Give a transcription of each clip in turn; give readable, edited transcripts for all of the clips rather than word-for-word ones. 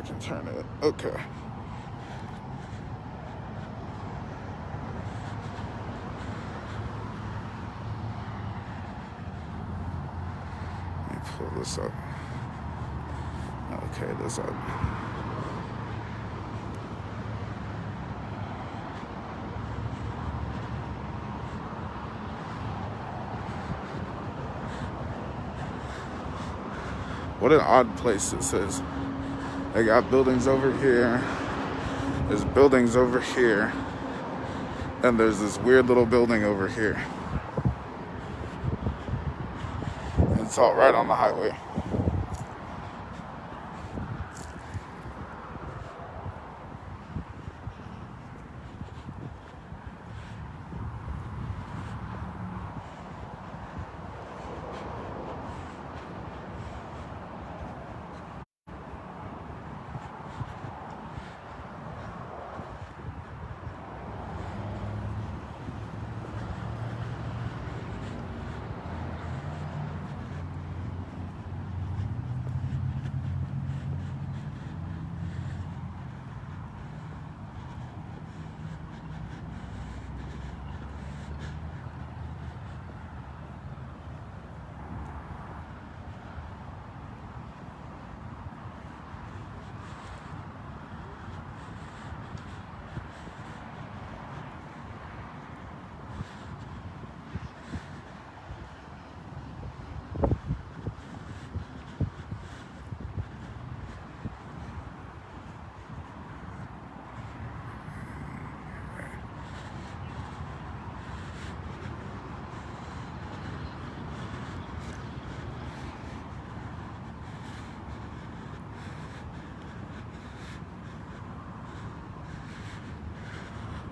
can turn it. Okay. Let me pull this up. Okay, this up. What an odd place this is. They got buildings over here. There's buildings over here. And there's this weird little building over here. And it's all right on the highway.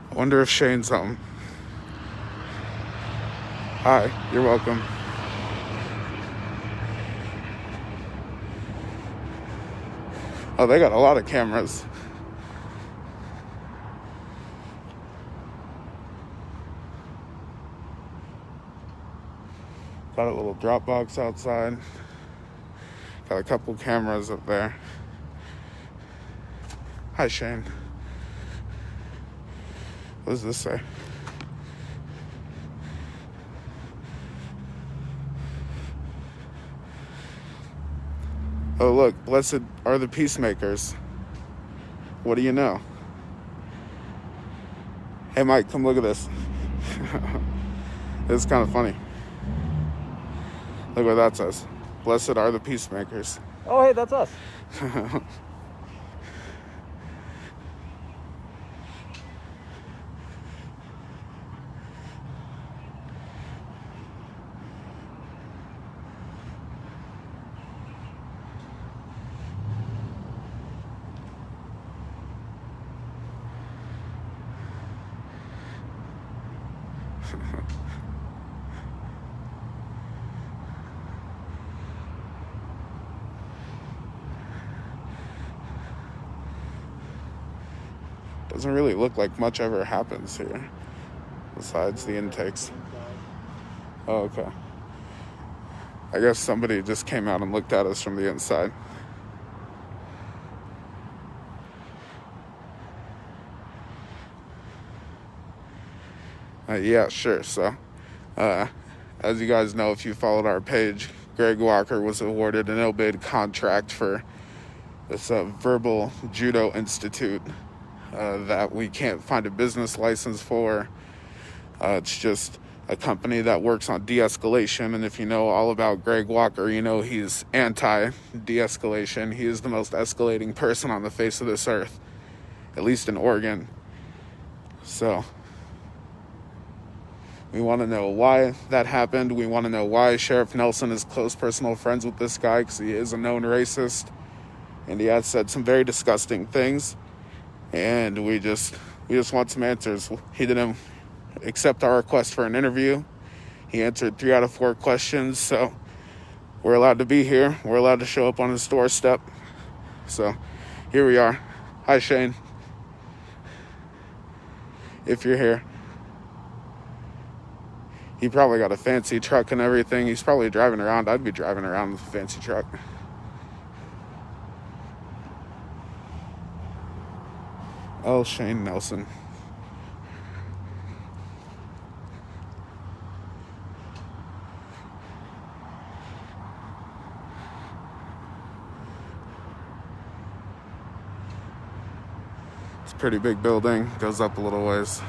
I wonder if Shane's home. Hi, you're welcome. Oh, they got a lot of cameras. Got a little drop box outside. Got a couple cameras up there. Hi, Shane. What does this say? Oh, look, blessed are the peacemakers. What do you know? Hey, Mike, come look at this. It's kind of funny. Look what that says. Blessed are the peacemakers. Oh, hey, that's us. Doesn't really look like much ever happens here, besides the intakes. Oh, okay. I guess somebody just came out and looked at us from the inside. Yeah, sure. So, as you guys know, if you followed our page, Greg Walker was awarded an no-bid contract for this verbal judo institute that we can't find a business license for. It's just a company that works on de-escalation, and if you know all about Greg Walker, you know he's anti-de-escalation. He is the most escalating person on the face of this earth, at least in Oregon. So we want to know why that happened. We want to know why Sheriff Nelson is close personal friends with this guy, because he is a known racist, and he has said some very disgusting things. And we just want some answers. He didn't accept our request for an interview. He answered 3 out of 4 questions, so we're allowed to be here. We're allowed to show up on his doorstep. So here we are. Hi, Shane. If you're here. He probably got a fancy truck and everything. He's probably driving around. I'd be driving around with a fancy truck. L. Shane Nelson. It's a pretty big building. Goes up a little ways.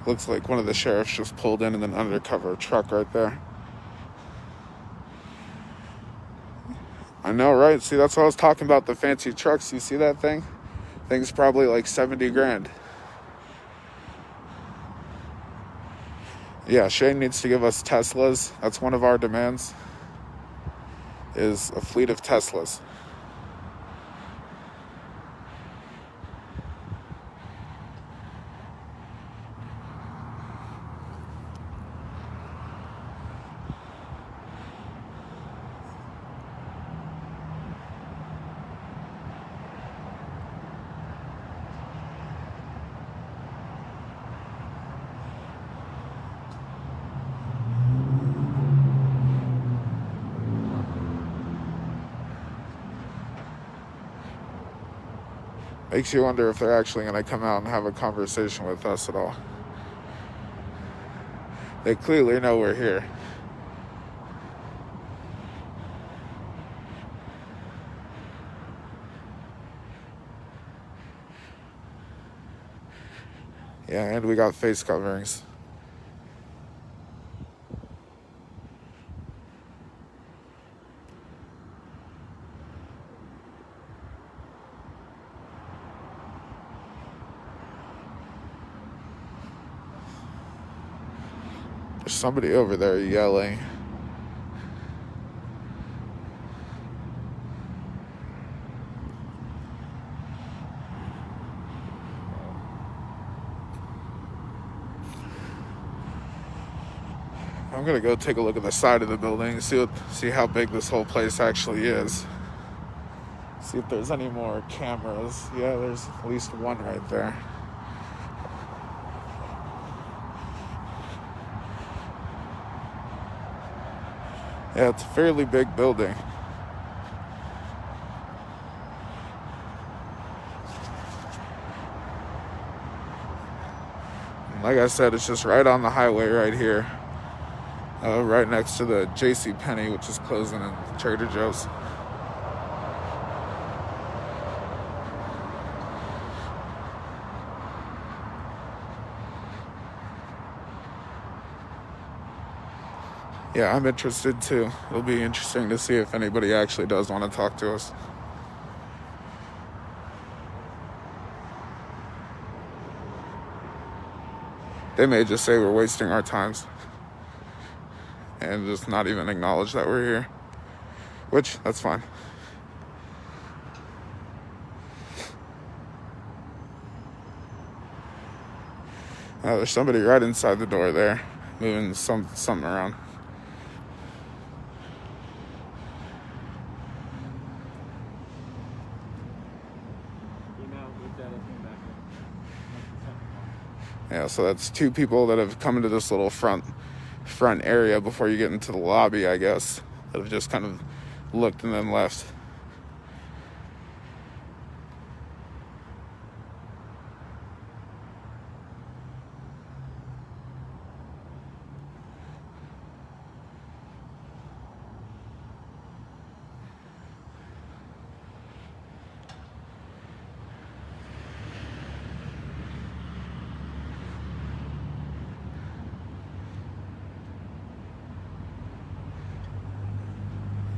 Looks like one of the sheriffs just pulled in an undercover truck right there. I know, right? See, that's what I was talking about, the fancy trucks. You see that thing? Thing's probably like 70 grand. Yeah, Shane needs to give us Teslas. That's one of our demands, is a fleet of Teslas. Makes you wonder if they're actually going to come out and have a conversation with us at all. They clearly know we're here. Yeah, and we got face coverings. There's somebody over there yelling. I'm gonna go take a look at the side of the building, see how big this whole place actually is. See if there's any more cameras. Yeah, there's at least one right there. Yeah, it's a fairly big building. And like I said, it's just right on the highway right here. Right next to the JCPenney, which is closing, and Trader Joe's. Yeah, I'm interested too. It'll be interesting to see if anybody actually does want to talk to us. They may just say we're wasting our times and just not even acknowledge that we're here, which, that's fine. There's somebody right inside the door there, moving something around. Yeah, so that's two people that have come into this little front area before you get into the lobby, I guess, that have just kind of looked and then left.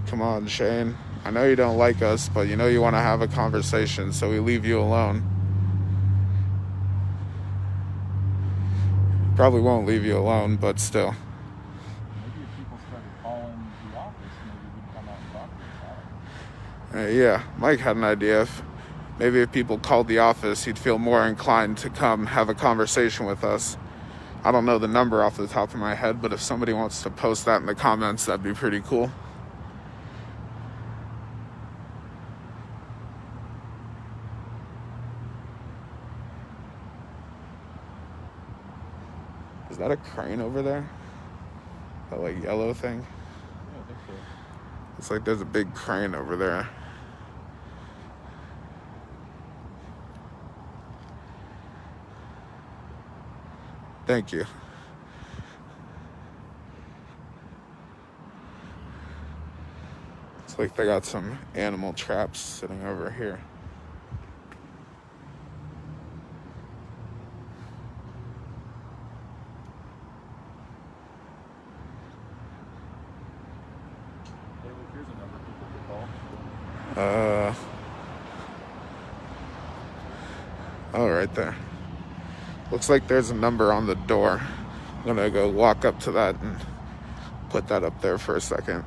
Come on, Shane. I know you don't like us, but you know you want to have a conversation, so we leave you alone. Probably won't leave you alone, but still. Maybe if people started calling the office, maybe we'd come out and talk to us. Yeah, Mike had an idea. Maybe if people called the office, he'd feel more inclined to come have a conversation with us. I don't know the number off the top of my head, but if somebody wants to post that in the comments, that'd be pretty cool. Is that a crane over there? That like yellow thing. Yeah, I think so. It's like there's a big crane over there. Thank you. It's like they got some animal traps sitting over here. Hey, look, here's a number people could call. Oh, right there. Looks like there's a number on the door. I'm gonna go walk up to that and put that up there for a second.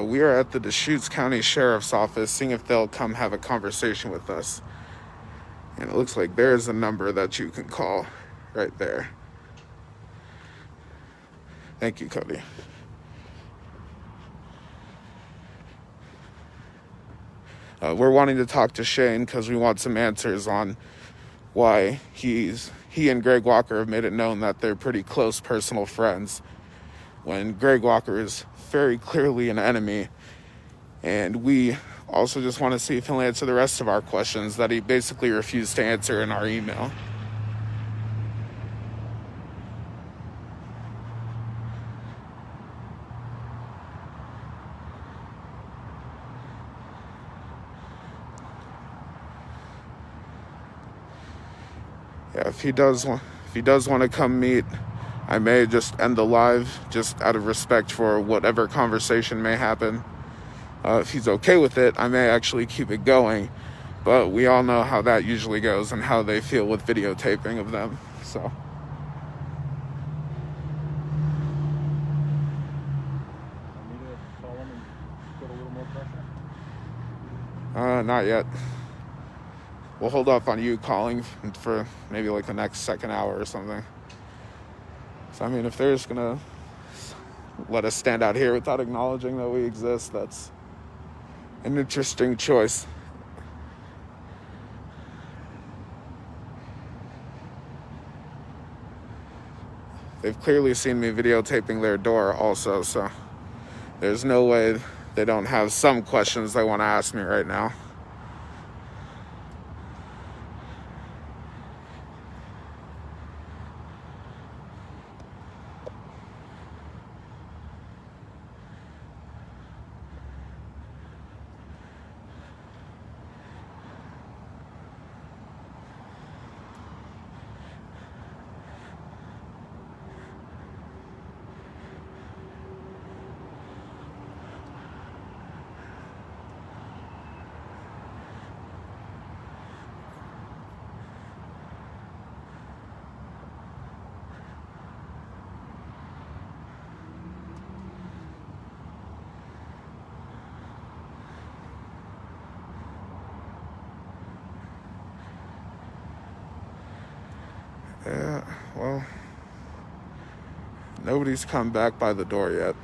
We are at the Deschutes County Sheriff's Office, seeing if they'll come have a conversation with us. And it looks like there's a number that you can call right there. Thank you, Cody. We're wanting to talk to Shane because we want some answers on why he and Greg Walker have made it known that they're pretty close personal friends, when Greg Walker is very clearly an enemy. And we also just want to see if he'll answer the rest of our questions that he basically refused to answer in our email. Yeah, if he does want to come meet, I may just end the live just out of respect for whatever conversation may happen. If he's okay with it, I may actually keep it going, but we all know how that usually goes and how they feel with videotaping of them. So Want me to call him and put a little more pressure? not yet. We'll hold off on you calling for maybe like the next second hour or something. So I mean, if they're just gonna let us stand out here without acknowledging that we exist, that's an interesting choice. They've clearly seen me videotaping their door also, so there's no way they don't have some questions they want to ask me right now. Yeah, well, nobody's come back by the door yet.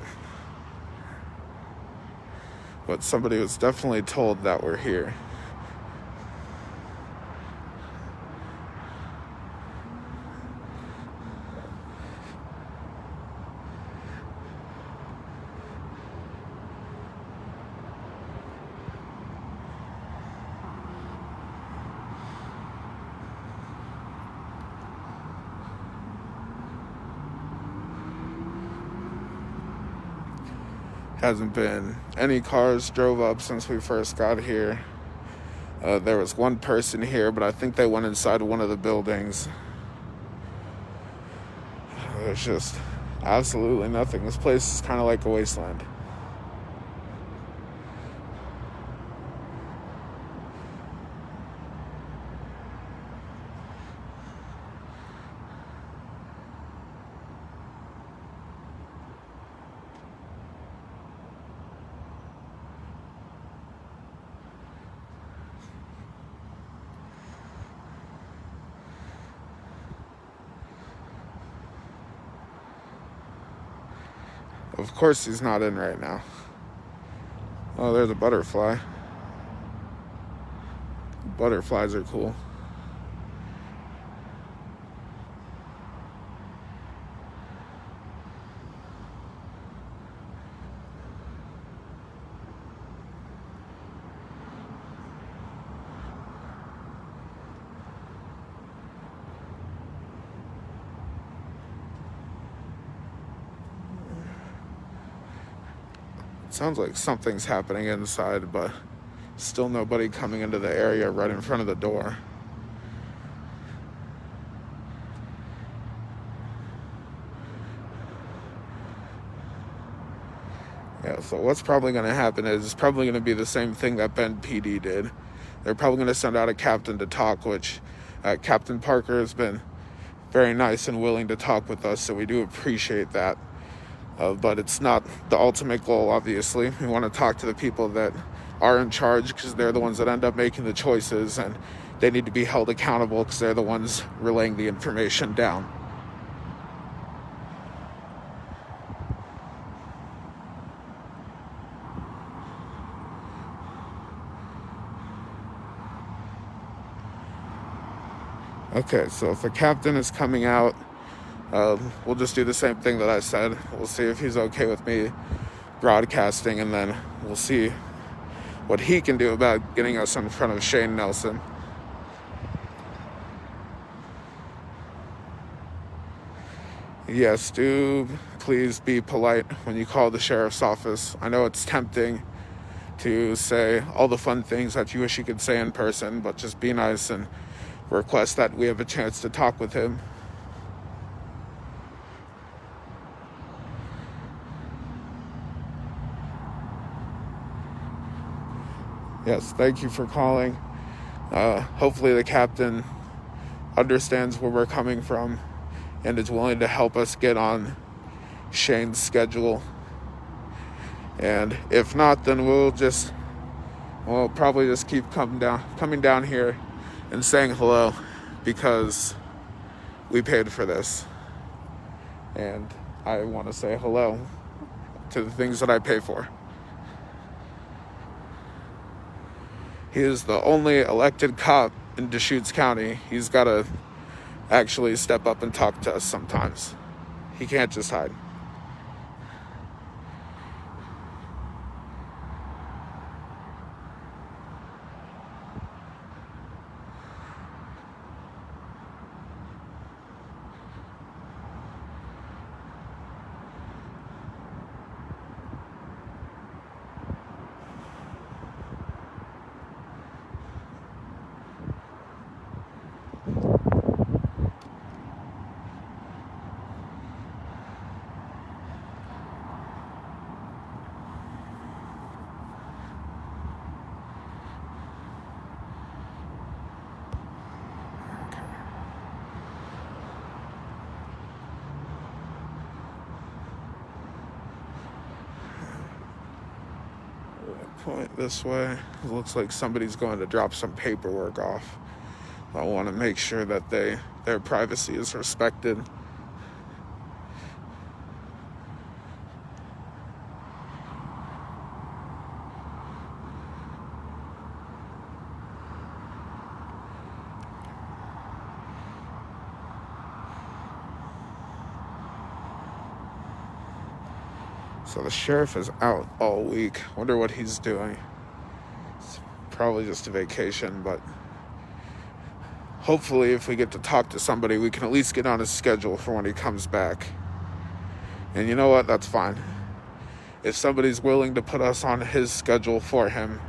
But somebody was definitely told that we're here. Hasn't been any cars drove up since we first got here. There was one person here, but I think they went inside one of the buildings. There's just absolutely nothing. This place is kind of like a wasteland. Of course he's not in right now. Oh, there's a butterfly. Butterflies are cool. Sounds like something's happening inside, but still nobody coming into the area right in front of the door. Yeah, so what's probably going to happen is it's probably going to be the same thing that Bend PD did. They're probably going to send out a captain to talk, which Captain Parker has been very nice and willing to talk with us, so we do appreciate that. But it's not the ultimate goal, obviously. We want to talk to the people that are in charge because they're the ones that end up making the choices, and they need to be held accountable because they're the ones relaying the information down. Okay, so if the captain is coming out, we'll just do the same thing that I said. We'll see if he's okay with me broadcasting, and then we'll see what he can do about getting us in front of Shane Nelson. Yes, do please be polite when you call the sheriff's office. I know it's tempting to say all the fun things that you wish you could say in person, but just be nice and request that we have a chance to talk with him. Yes, thank you for calling. Hopefully the captain understands where we're coming from and is willing to help us get on Shane's schedule. And if not, then we'll probably just keep coming down here and saying hello, because we paid for this. And I want to say hello to the things that I pay for. He is the only elected cop in Deschutes County. He's got to actually step up and talk to us sometimes. He can't just hide. Point this way. It looks like somebody's going to drop some paperwork off. I want to make sure that their privacy is respected. So the sheriff is out all week. Wonder what he's doing. It's probably just a vacation, but hopefully if we get to talk to somebody, we can at least get on his schedule for when he comes back. And you know what? That's fine. If somebody's willing to put us on his schedule for him,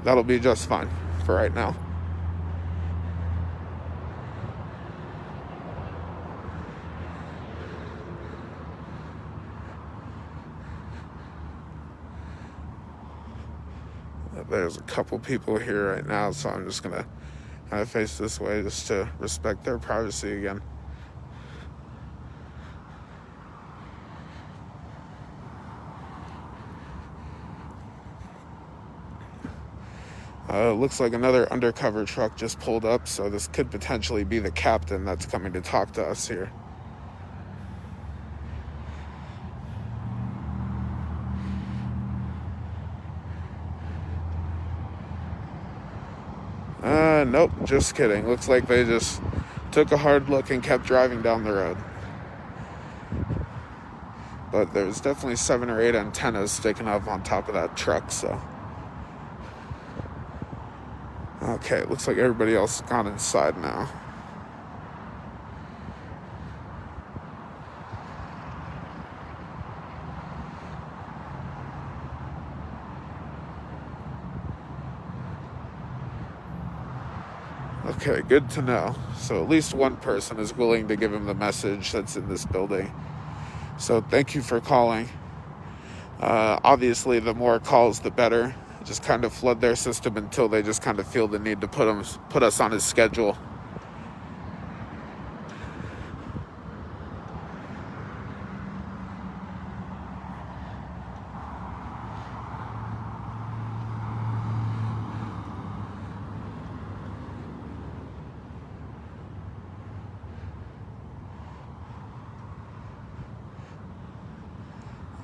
that'll be just fine for right now. There's a couple people here right now, so I'm just gonna kind of face this way just to respect their privacy again. Looks like another undercover truck just pulled up, so this could potentially be the captain that's coming to talk to us here. Nope, just kidding. Looks like they just took a hard look and kept driving down the road. But there's definitely 7 or 8 antennas sticking up on top of that truck, so. Okay, looks like everybody else has gone inside now. Okay, good to know. So at least one person is willing to give him the message that's in this building. So thank you for calling. Obviously, the more calls, the better. Just kind of flood their system until they just kind of feel the need to put us on his schedule.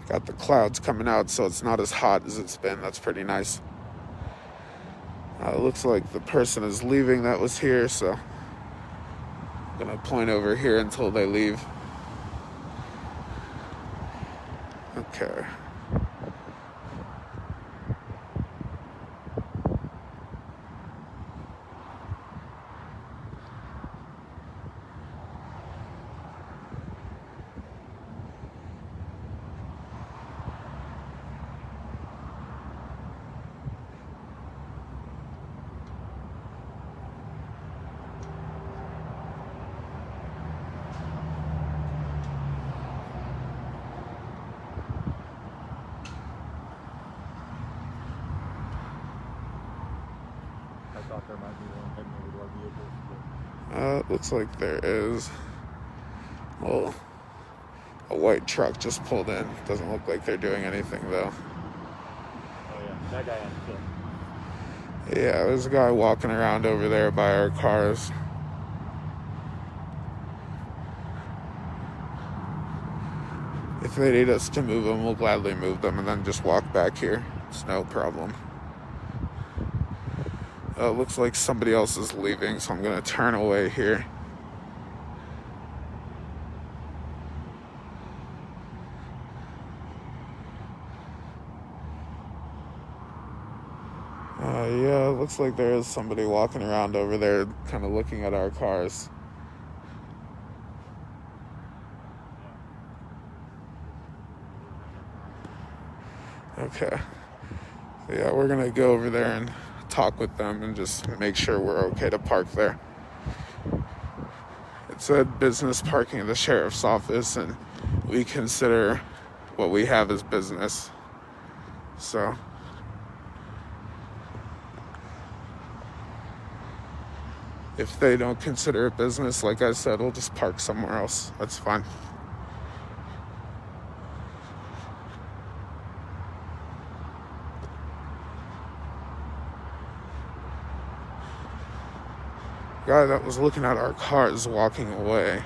Got the clouds coming out, so it's not as hot as it's been. That's pretty nice. It looks like the person is leaving that was here, so I'm gonna point over here until they leave. Okay. I thought there might be one heading over to our vehicles. Looks like there is. Well, a white truck just pulled in. Doesn't look like they're doing anything, though. Oh, yeah. That guy on foot. Yeah, there's a guy walking around over there by our cars. If they need us to move them, we'll gladly move them and then just walk back here. It's no problem. Looks like somebody else is leaving, so I'm going to turn away here. Yeah, it looks like there is somebody walking around over there kind of looking at our cars. Okay. So yeah, we're going to go over there and talk with them and just make sure we're okay to park there. It said business parking at the sheriff's office, and we consider what we have as business. So if they don't consider it business, like I said, we'll just park somewhere else. That's fine. Guy that was looking at our car is walking away.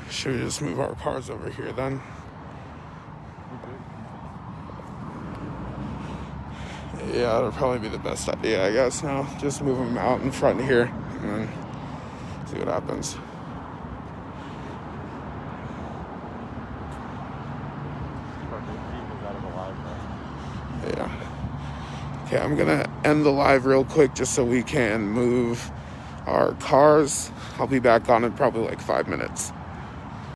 Should we just move our cars over here then? Yeah, that'll probably be the best idea, I guess, now. Just move them out in front here and then see what happens. Yeah. Okay, I'm gonna end the live real quick just so we can move our cars. I'll be back on in probably like 5 minutes.